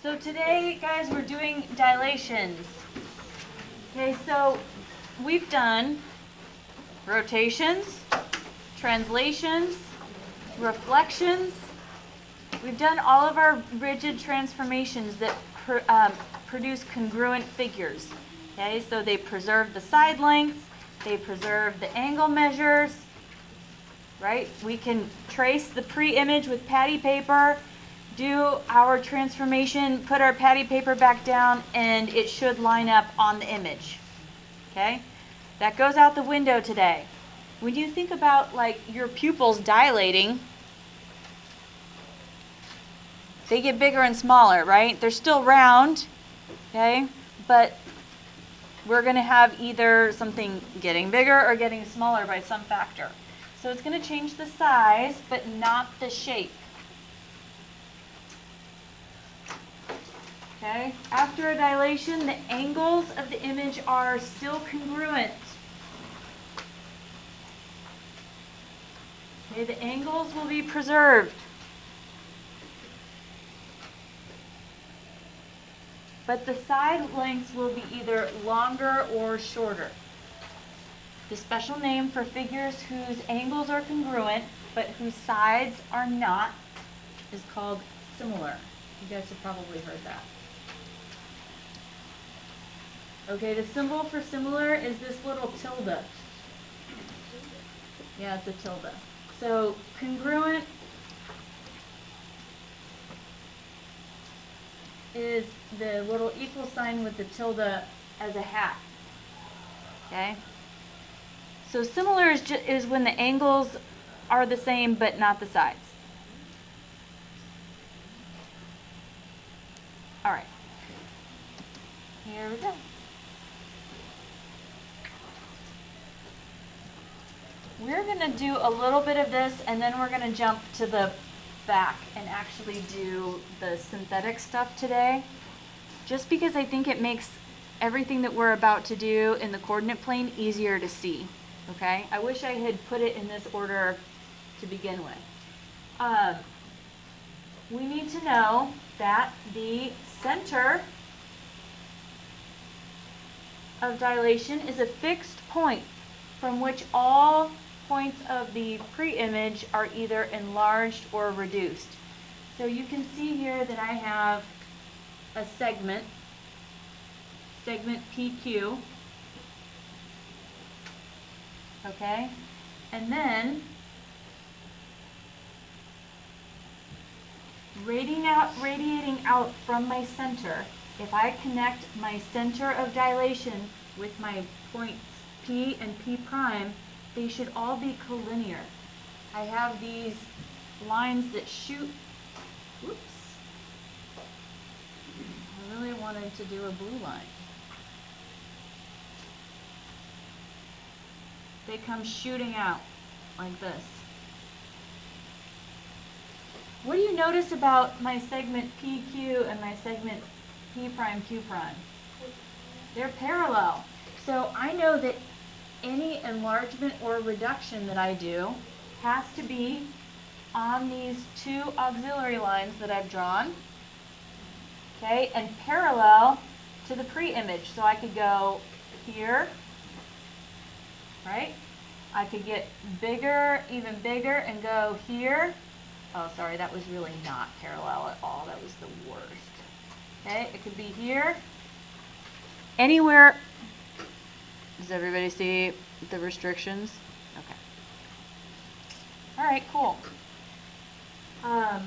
So today, guys, we're doing dilations. Okay, so we've done rotations, translations, reflections. We've done all of our rigid transformations that produce congruent figures. Okay, so they preserve the side lengths, they preserve the angle measures, right? We can trace the pre-image with patty paper, do our transformation, put our patty paper back down, and it should line up on the image. Okay? That goes out the window today. When you think about like your pupils dilating, they get bigger and smaller, right? They're still round, okay? But we're going to have either something getting bigger or getting smaller by some factor. So it's going to change the size, but not the shape. Okay? After a dilation, the angles of the image are still congruent. Okay, the angles will be preserved. But the side lengths will be either longer or shorter. The special name for figures whose angles are congruent but whose sides are not is called similar. You guys have probably heard that. Okay, the symbol for similar is this little tilde. Yeah, it's a tilde. So congruent is the little equal sign with the tilde as a hat. Okay? So similar is when the angles are the same but not the sides. All right. Here we go. We're going to do a little bit of this, and then we're going to jump to the back and actually do the synthetic stuff today, just because I think it makes everything that we're about to do in the coordinate plane easier to see. Okay? I wish I had put it in this order to begin with. We need to know that the center of dilation is a fixed point from which all points of the pre-image are either enlarged or reduced. So you can see here that I have a segment PQ, okay? And then radiating out from my center, if I connect my center of dilation with my points P and P prime, they should all be collinear. I have these lines that shoot. Whoops. I really wanted to do a blue line. They come shooting out like this. What do you notice about my segment PQ and my segment P prime Q prime? They're parallel. So I know that any enlargement or reduction that I do has to be on these two auxiliary lines that I've drawn, okay, and parallel to the pre-image. So I could go here, right? I could get bigger, even bigger, and go here. Oh, sorry, that was really not parallel at all. That was the worst. Okay, it could be here. Anywhere. Does everybody see the restrictions? Okay. All right, cool. A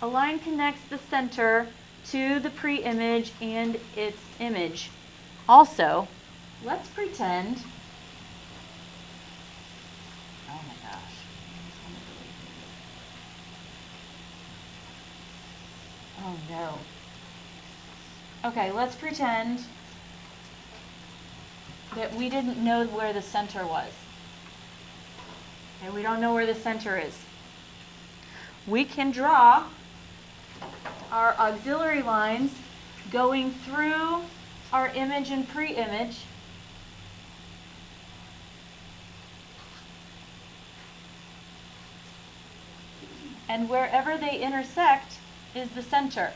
line connects the center to the pre-image and its image. Also, let's pretend. Oh my gosh. Oh no. Okay, let's pretend that we didn't know where the center was. Okay, we don't know where the center is. We can draw our auxiliary lines going through our image and pre-image. And wherever they intersect is the center.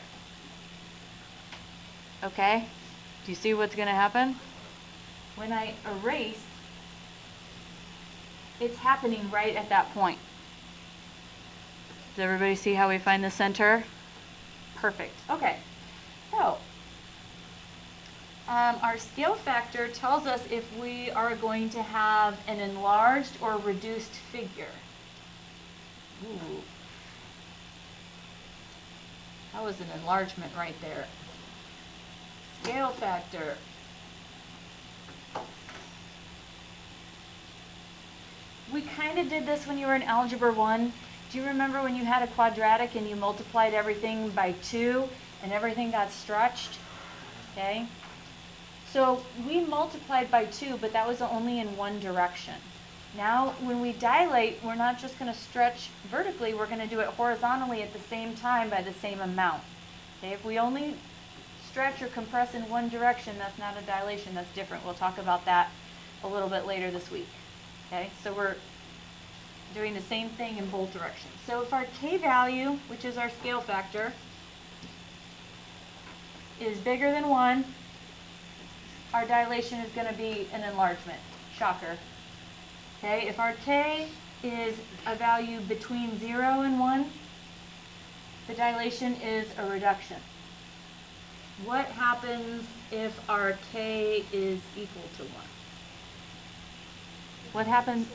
Okay? Do you see what's going to happen? When I erase, it's happening right at that point. Does everybody see how we find the center? Perfect. Okay. So, our scale factor tells us if we are going to have an enlarged or reduced figure. Ooh. That was an enlargement right there. Scale factor. We kind of did this when you were in Algebra 1. Do you remember when you had a quadratic and you multiplied everything by 2 and everything got stretched? Okay? So we multiplied by 2, but that was only in one direction. Now, when we dilate, we're not just going to stretch vertically, we're going to do it horizontally at the same time by the same amount. Okay? If we only stretch or compress in one direction, that's not a dilation, that's different. We'll talk about that a little bit later this week. Okay? So we're doing the same thing in both directions. So if our K value, which is our scale factor, is bigger than 1, our dilation is going to be an enlargement. Shocker. Okay, if our K is a value between 0 and 1, the dilation is a reduction. What happens if our K is equal to 1? What happens?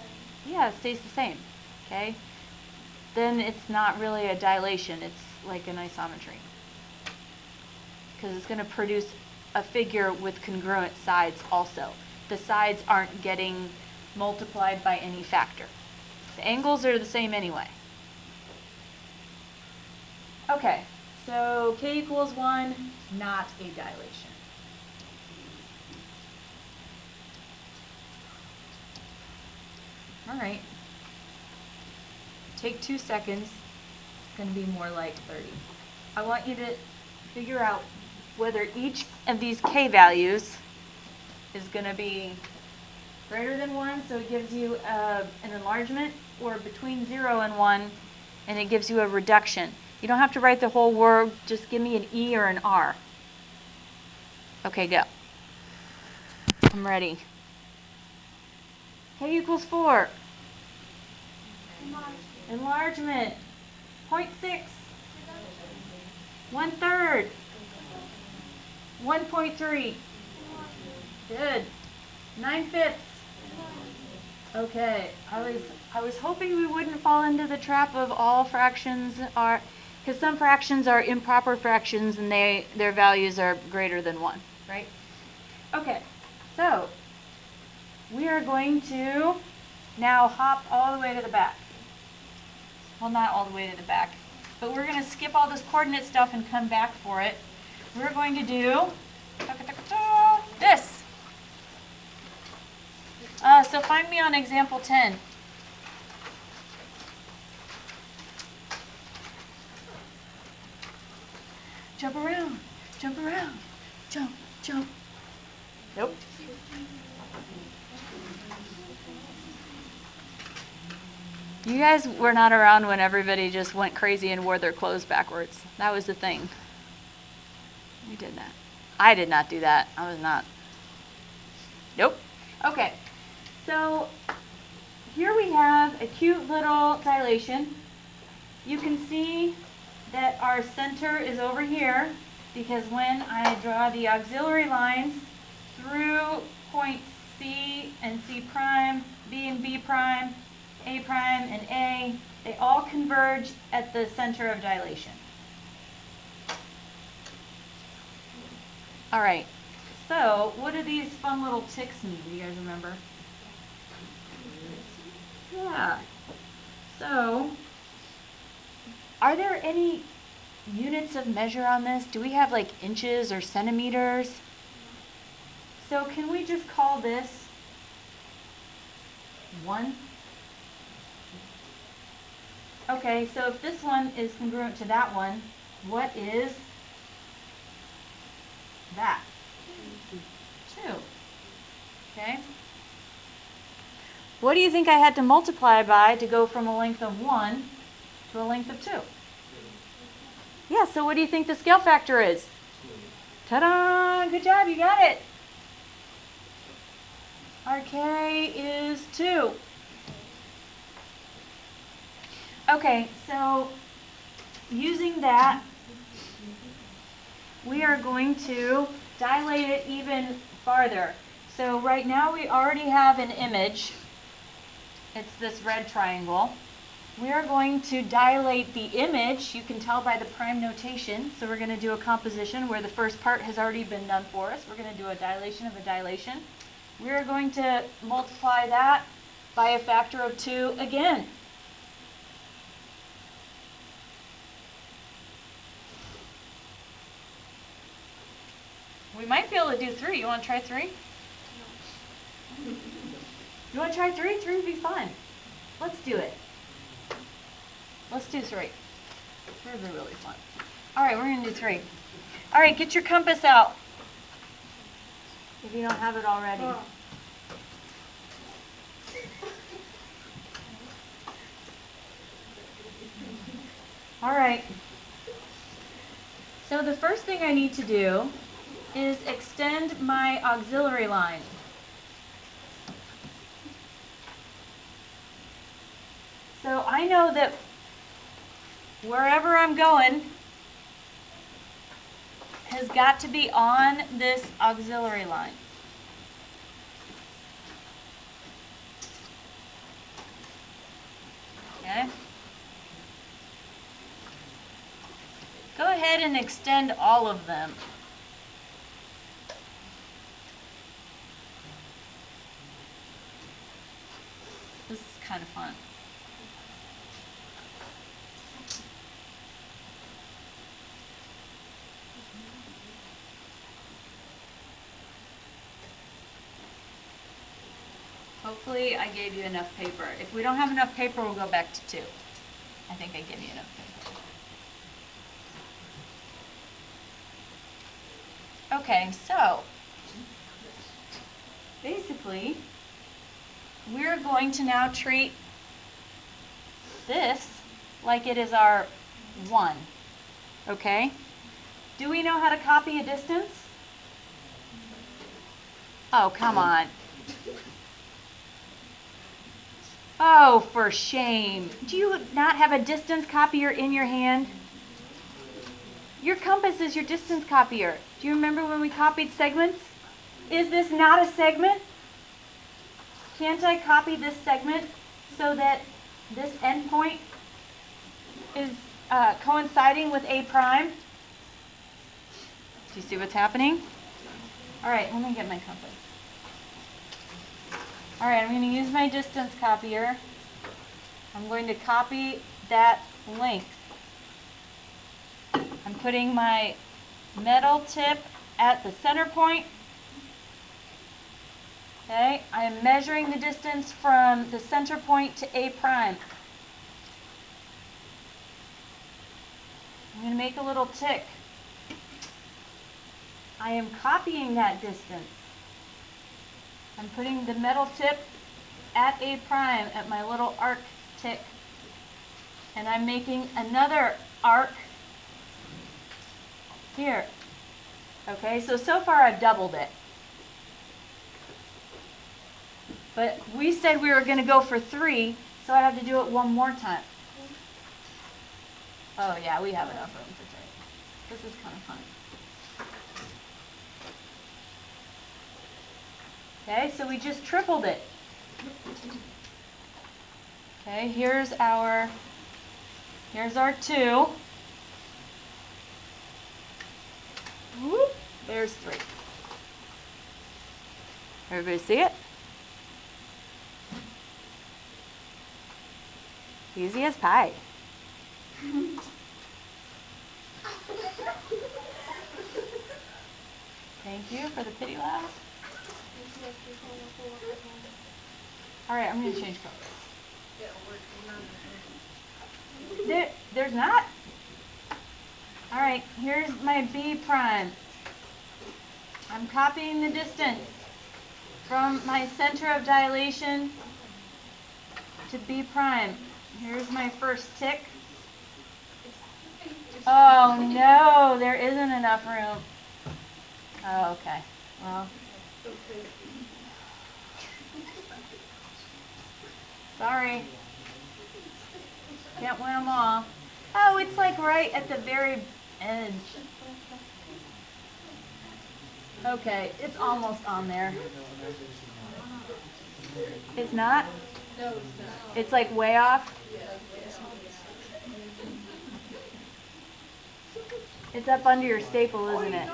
Yeah, it stays the same. Okay? Then it's not really a dilation, it's like an isometry. Because it's going to produce a figure with congruent sides also. The sides aren't getting multiplied by any factor. The angles are the same anyway. Okay, so K equals 1, not a dilation. All right. Take 2 seconds. It's going to be more like 30. I want you to figure out whether each of these K values is going to be greater than 1, so it gives you an enlargement, or between 0 and 1, and it gives you a reduction. You don't have to write the whole word, just give me an E or an R. Okay, go. I'm ready. K equals 4. Enlargement. 0.6. 1/3. 1.3. Good. 9/5. Okay. I was hoping we wouldn't fall into the trap of all fractions are, because some fractions are improper fractions and their values are greater than 1, right? Okay. So we are going to now hop all the way to the back. Well, not all the way to the back, but we're going to skip all this coordinate stuff and come back for it. We're going to do this. So find me on example 10. Jump around, jump around, jump, jump. Nope. You guys were not around when everybody just went crazy and wore their clothes backwards. That was the thing. We did that. I did not do that. I was not. Nope. Okay. So here we have a cute little dilation. You can see that our center is over here, because when I draw the auxiliary lines through points C and C prime, B and B prime, A prime and A, they all converge at the center of dilation. All right, so what do these fun little ticks mean? Do you guys remember? Yeah. So, are there any units of measure on this? Do we have like inches or centimeters? So can we just call this 1? Okay, so if this one is congruent to that one, what is that? 2. Okay. What do you think I had to multiply by to go from a length of 1 to a length of 2? Yeah, so what do you think the scale factor is? Ta-da! Good job, you got it. Our K is 2. Okay, so using that, we are going to dilate it even farther. So right now we already have an image. It's this red triangle. We are going to dilate the image. You can tell by the prime notation. So we're going to do a composition where the first part has already been done for us. We're going to do a dilation of a dilation. We are going to multiply that by a factor of 2 again. We might be able to do 3. You want to try 3? You want to try 3? 3 would be fun. Let's do it. Let's do 3. 3 would be really fun. All right, we're going to do 3. All right, get your compass out if you don't have it already. All right. So the first thing I need to do is extend my auxiliary lines. So I know that wherever I'm going has got to be on this auxiliary line. Okay? Go ahead and extend all of them. This is kind of fun. Hopefully I gave you enough paper. If we don't have enough paper, we'll go back to 2. I think I gave you enough paper. Okay, so basically we're going to now treat this like it is our 1. Okay? Do we know how to copy a distance? Oh, come on. Oh, for shame. Do you not have a distance copier in your hand? Your compass is your distance copier. Do you remember when we copied segments? Is this not a segment? Can't I copy this segment so that this endpoint is coinciding with A prime? Do you see what's happening? All right, let me get my compass. All right, I'm going to use my distance copier. I'm going to copy that length. I'm putting my metal tip at the center point. Okay, I am measuring the distance from the center point to A prime. I'm going to make a little tick. I am copying that distance. I'm putting the metal tip at A prime at my little arc tick. And I'm making another arc here. Okay, so far I've doubled it. But we said we were going to go for 3, so I have to do it one more time. Oh yeah, we have enough room for 3. This is kind of fun. Okay, so we just tripled it. Okay, here's our 2. Whoop, there's 3. Everybody see it? Easy as pie. Thank you for the pity laugh. All right, I'm going to change colors. There's not? All right, here's my B prime. I'm copying the distance from my center of dilation to B prime. Here's my first tick. Oh no, there isn't enough room. Oh, okay. Well, sorry. Can't win them all. Oh, it's like right at the very edge. Okay, it's almost on there. It's not? No, it's not. It's like way off? It's up under your staple, isn't it?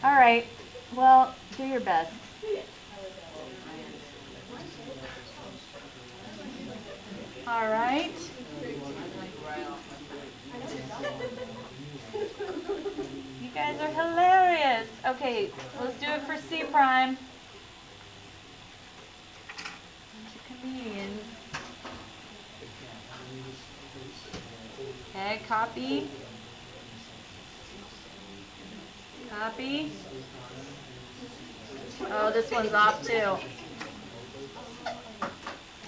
All right. Well, do your best. All right. You guys are hilarious. Okay, let's do it for C prime. Bunch of comedians. Okay, copy. Copy. Oh, this one's off too.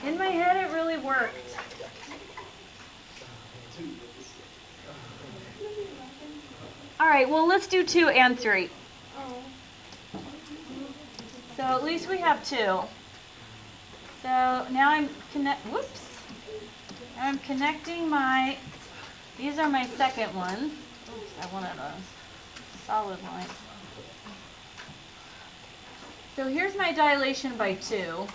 In my head, it really worked. All right, well, let's do 2 and 3. So at least we have 2. So now I'm I'm connecting my, these are my second ones. Oops, I wanted a solid line. So here's my dilation by 2.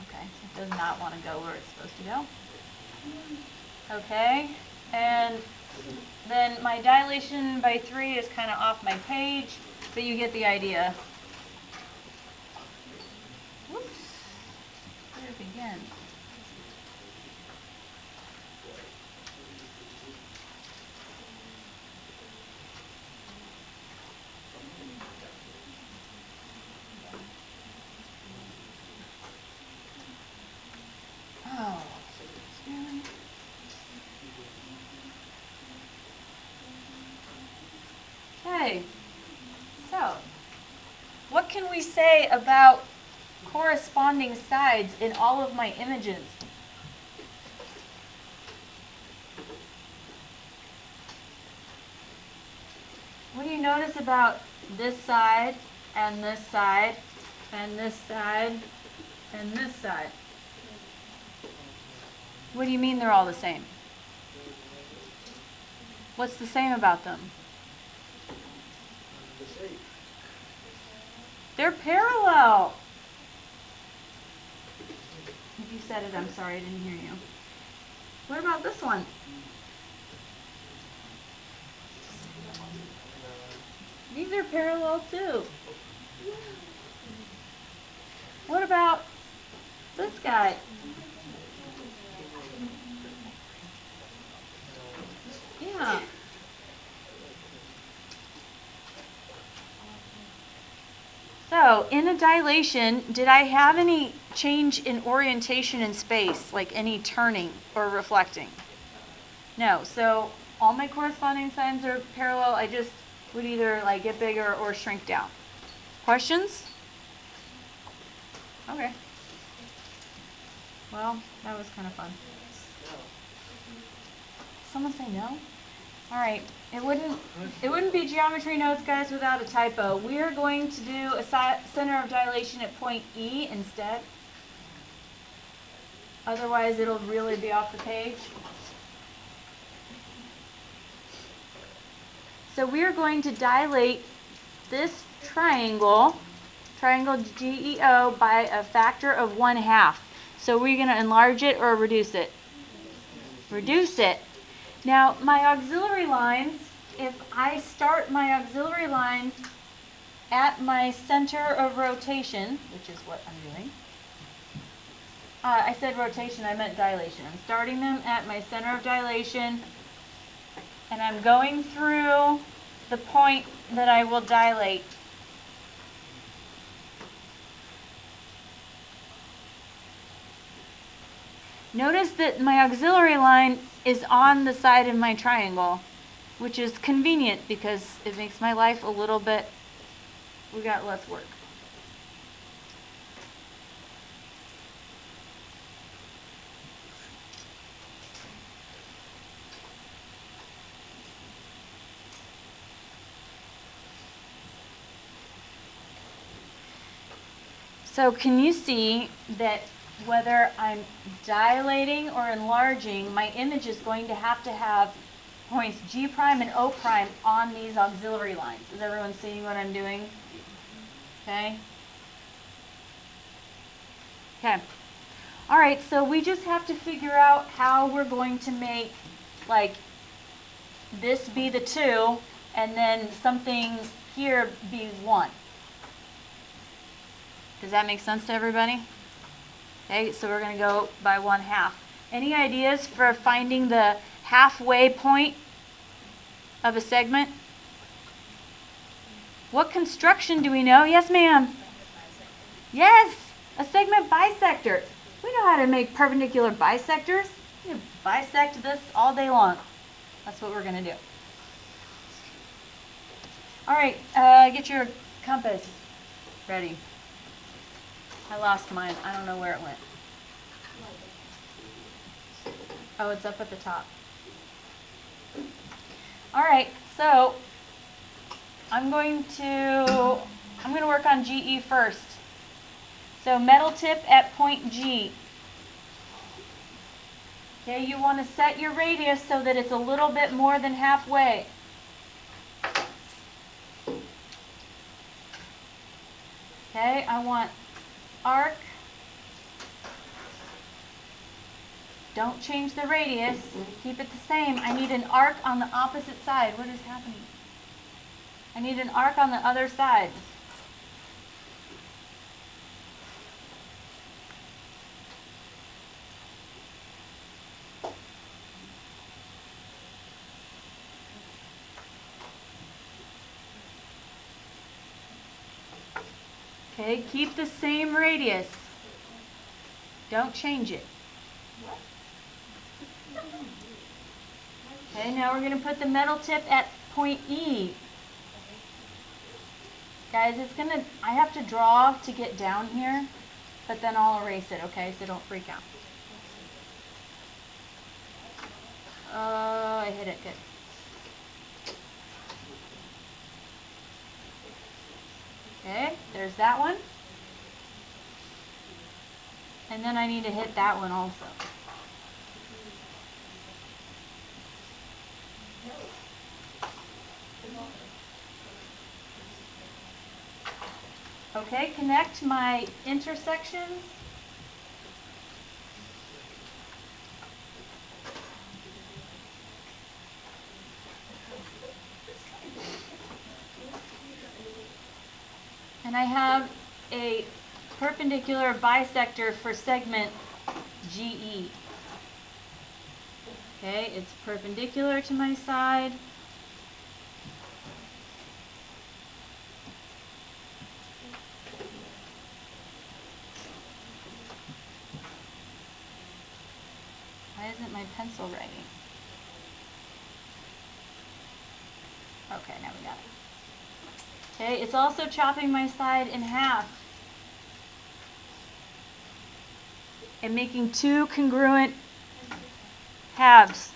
Okay, it does not want to go where it's supposed to go. Okay, and then my dilation by 3 is kind of off my page, but you get the idea. Whoops, where to begin? Oh, really? Okay, so what can we say about corresponding sides in all of my images? What do you notice about this side and this side and this side and this side? What do you mean they're all the same? What's the same about them? They're parallel. If you said it, I'm sorry, I didn't hear you. What about this one? These are parallel too. What about this guy? Yeah. So, in a dilation, did I have any change in orientation in space, like any turning or reflecting? No. So, all my corresponding signs are parallel. I just would either like get bigger or shrink down. Questions? Okay. Well, that was kind of fun. Someone say no? All right. It wouldn't be geometry notes, guys, without a typo. We are going to do a center of dilation at point E instead. Otherwise, it'll really be off the page. So we are going to dilate this triangle GEO, by a factor of 1/2. So we're going to enlarge it or reduce it? Reduce it. Now, my auxiliary lines, if I start my auxiliary lines at my center of rotation, which is what I'm doing. I said rotation, I meant dilation. I'm starting them at my center of dilation, and I'm going through the point that I will dilate. Notice that my auxiliary line is on the side of my triangle, which is convenient because it makes my life a little bit we got less work. So can you see that whether I'm dilating or enlarging, my image is going to have points G prime and O prime on these auxiliary lines. Is everyone seeing what I'm doing? Okay. Okay. All right, so we just have to figure out how we're going to make, like, this be the 2, and then something here be 1. Does that make sense to everybody? Okay, so we're going to go by 1/2. Any ideas for finding the halfway point of a segment? What construction do we know? Yes, ma'am. Yes, a segment bisector. We know how to make perpendicular bisectors. You can bisect this all day long. That's what we're going to do. All right, get your compass ready. I lost mine. I don't know where it went. Oh, it's up at the top. All right, so I'm going to work on GE first. So metal tip at point G. Okay, you want to set your radius so that it's a little bit more than halfway. Okay, I want arc. Don't change the radius. Keep it the same. I need an arc on the opposite side. What is happening? I need an arc on the other side. Okay, keep the same radius. Don't change it. Okay, now we're going to put the metal tip at point E. Guys, I have to draw to get down here, but then I'll erase it, okay? So don't freak out. Oh, I hit it, good. Okay, there's that one. And then I need to hit that one also. Okay, connect my intersections. And I have a perpendicular bisector for segment GE. Okay, it's perpendicular to my side. Why isn't my pencil writing? Okay, now we got it. Okay, it's also chopping my side in half and making 2 congruent halves,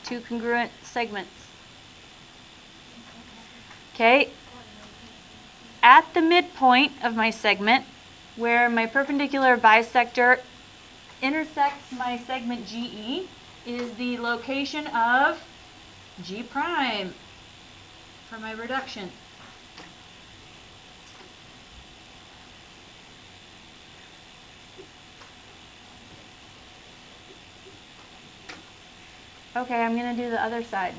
2 congruent segments. Okay, at the midpoint of my segment, where my perpendicular bisector intersects my segment GE, is the location of G prime for my reduction. Okay, I'm going to do the other side.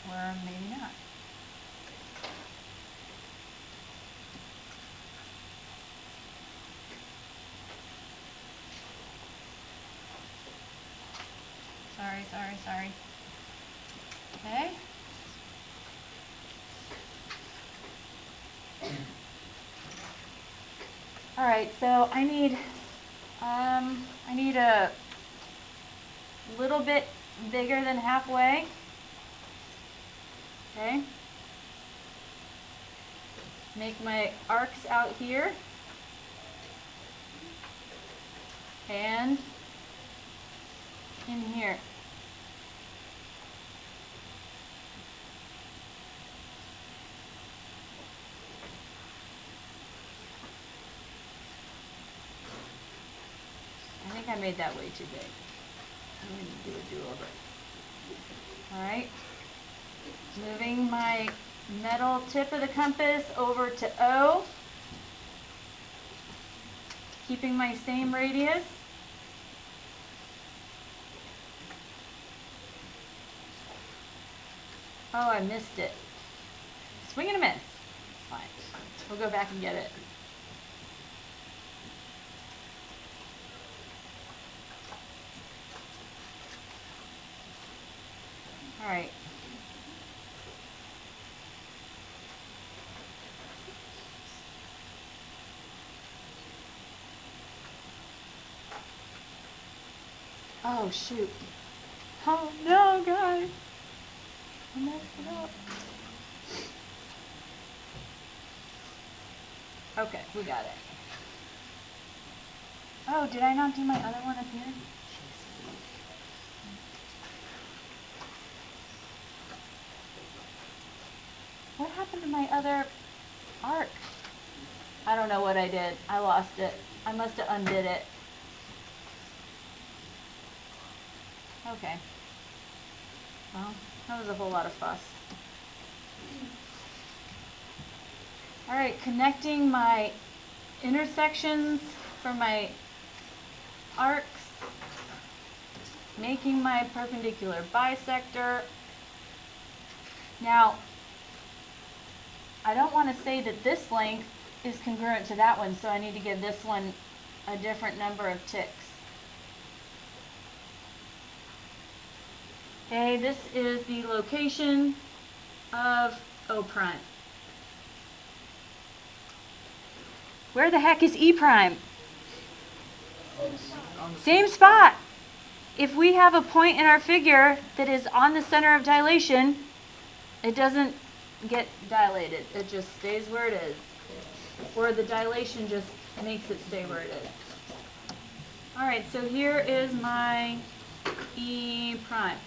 Or maybe not. Sorry. Okay. All right, so I need a little bit bigger than halfway. Okay. Make my arcs out here. And in here. I think I made that way too big. I'm going to do a do-over. Alright. Moving my metal tip of the compass over to O. Keeping my same radius. Oh, I missed it. Swing and a miss. It's fine. We'll go back and get it. All right. Oh, shoot. Oh, no, guys. I messed it up. Okay, we got it. Oh, did I not do my other one up here? What happened to my other arc? I don't know what I did. I lost it. I must have undid it. Okay. Well, that was a whole lot of fuss. All right, connecting my intersections for my arcs, making my perpendicular bisector. Now, I don't want to say that this length is congruent to that one, so I need to give this one a different number of ticks. Okay, this is the location of O prime. Where the heck is E prime? Same spot. If we have a point in our figure that is on the center of dilation, it doesn't get dilated. It just stays where it is. Or the dilation just makes it stay where it is. All right, so here is my E prime.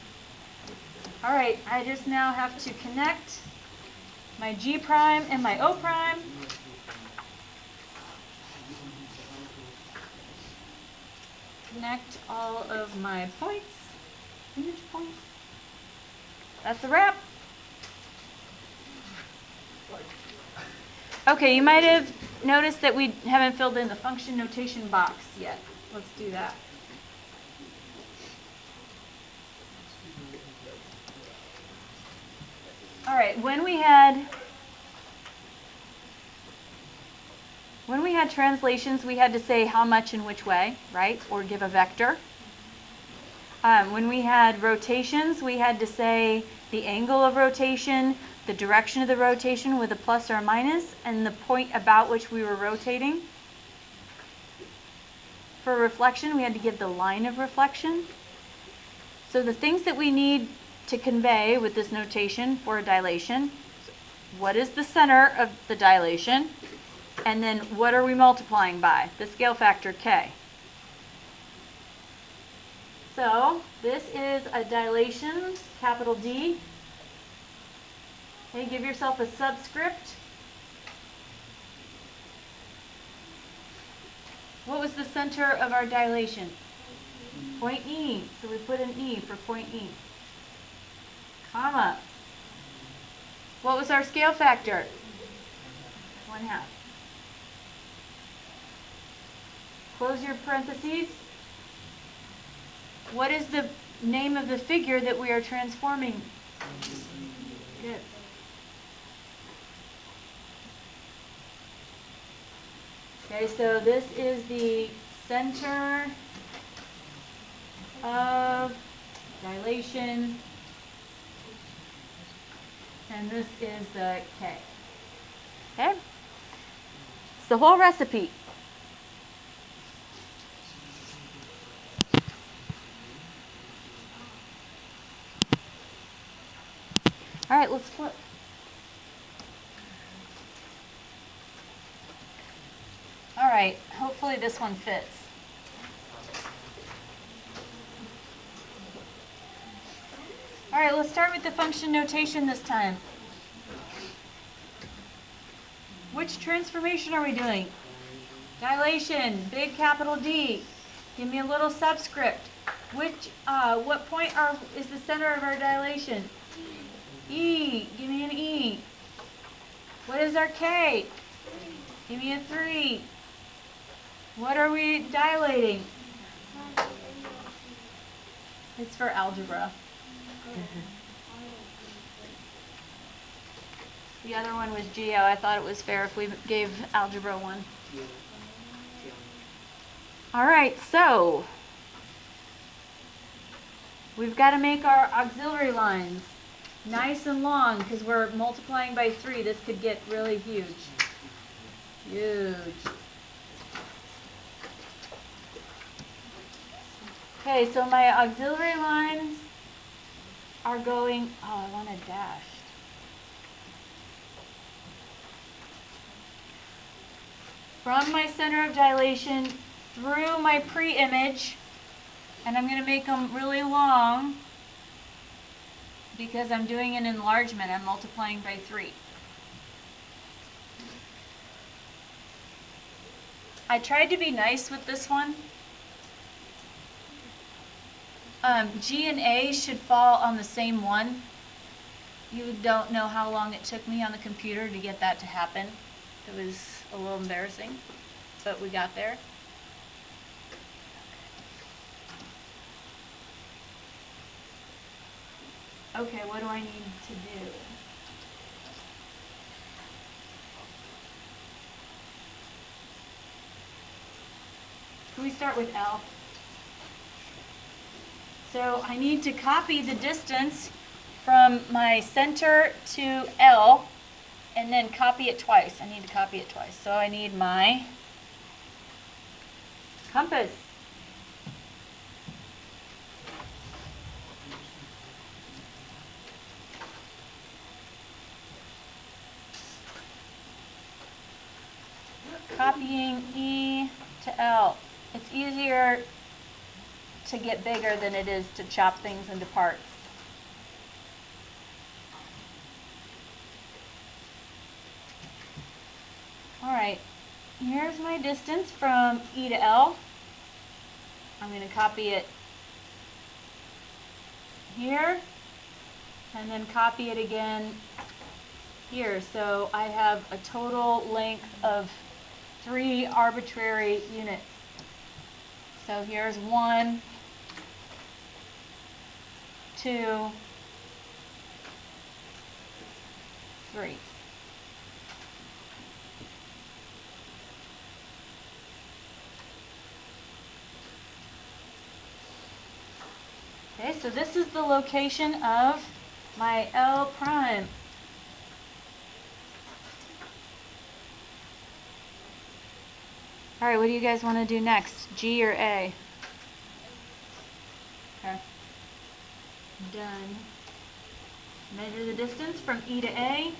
All right, I just now have to connect my G prime and my O prime. Connect all of my points, image points. That's a wrap. Okay, you might have noticed that we haven't filled in the function notation box yet. Let's do that. All right, when we had translations, we had to say how much in which way, right? Or give a vector. When we had rotations, we had to say the angle of rotation, the direction of the rotation with a plus or a minus, and the point about which we were rotating. For reflection, we had to give the line of reflection. So the things that we need to convey with this notation for a dilation, what is the center of the dilation, and then what are we multiplying by? The scale factor K. So this is a dilation, capital D. Okay, give yourself a subscript. What was the center of our dilation? Point E. So we put an E for point E. Comma. What was our scale factor? 1/2. Close your parentheses. What is the name of the figure that we are transforming? Good. Okay, so this is the center of dilation, and this is the K. Okay? It's the whole recipe. All right, let's flip. All right, hopefully this one fits. All right, let's start with the function notation this time. Which transformation are we doing? Dilation, big capital D. Give me a little subscript. What point is the center of our dilation? E. Give me an E. What is our K? Give me a 3. What are we dilating? It's for algebra. The other one was Geo. I thought it was fair if we gave algebra one. All right, so we've got to make our auxiliary lines nice and long because we're multiplying by 3. This could get really huge. Huge. Okay, so my auxiliary lines are going, I want a dash. From my center of dilation through my pre-image, and I'm going to make them really long because I'm doing an enlargement. I'm multiplying by 3. I tried to be nice with this one. G and A should fall on the same one. You don't know how long it took me on the computer to get that to happen. It was a little embarrassing, but we got there. Okay, what do I need to do? Can we start with L? So I need to copy the distance from my center to L and then copy it twice. I need to copy it twice. So I need my compass. Copying E to L. It's easier to get bigger than it is to chop things into parts. All right, here's my distance from E to L. I'm going to copy it here and then copy it again here. So I have a total length of 3 arbitrary units. So here's 1, 2, 3. Okay, so this is the location of my L prime. All right, what do you guys want to do next? G or A? Okay. Done. Measure the distance from E to A.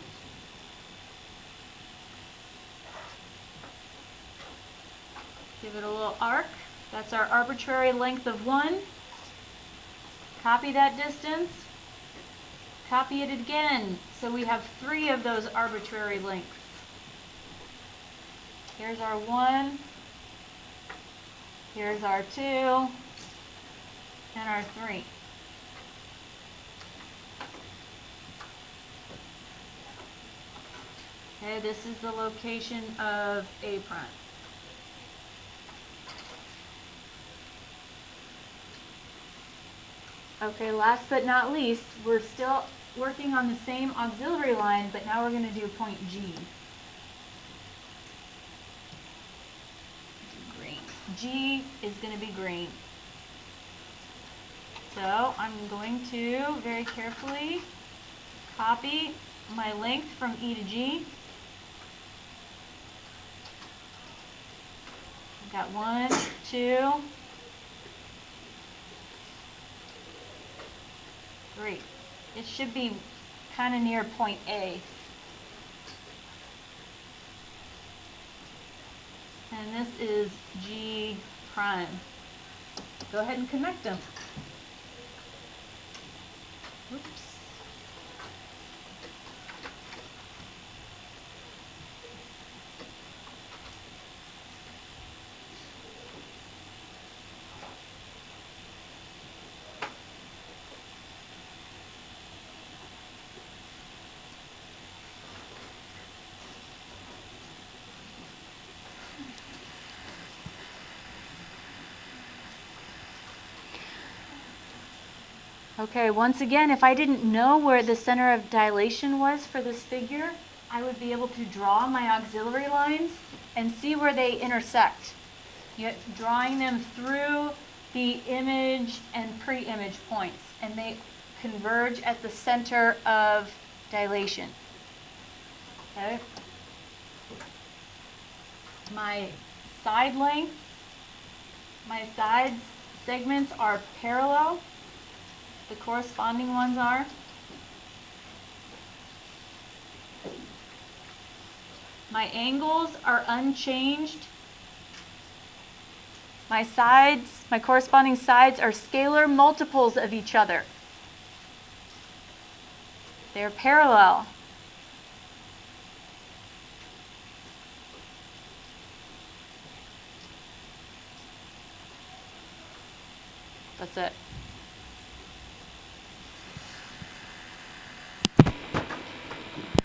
Give it a little arc. That's our arbitrary length of 1. Copy that distance. Copy it again. So we have 3 of those arbitrary lengths. Here's our 1. Here's our 2. And our 3. Okay, this is the location of A prime. Okay, last but not least, we're still working on the same auxiliary line, but now we're going to do point G. Green. G is going to be green. So I'm going to very carefully copy my length from E to G. I've got 1, 2, 3. It should be kind of near point A. And this is G prime. Go ahead and connect them. Oops. Okay, once again, if I didn't know where the center of dilation was for this figure, I would be able to draw my auxiliary lines and see where they intersect. Drawing them through the image and pre-image points, and they converge at the center of dilation. Okay. My side lengths, my sides segments are parallel. The corresponding ones are. My angles are unchanged. My sides, my corresponding sides are scalar multiples of each other. They're parallel. That's it.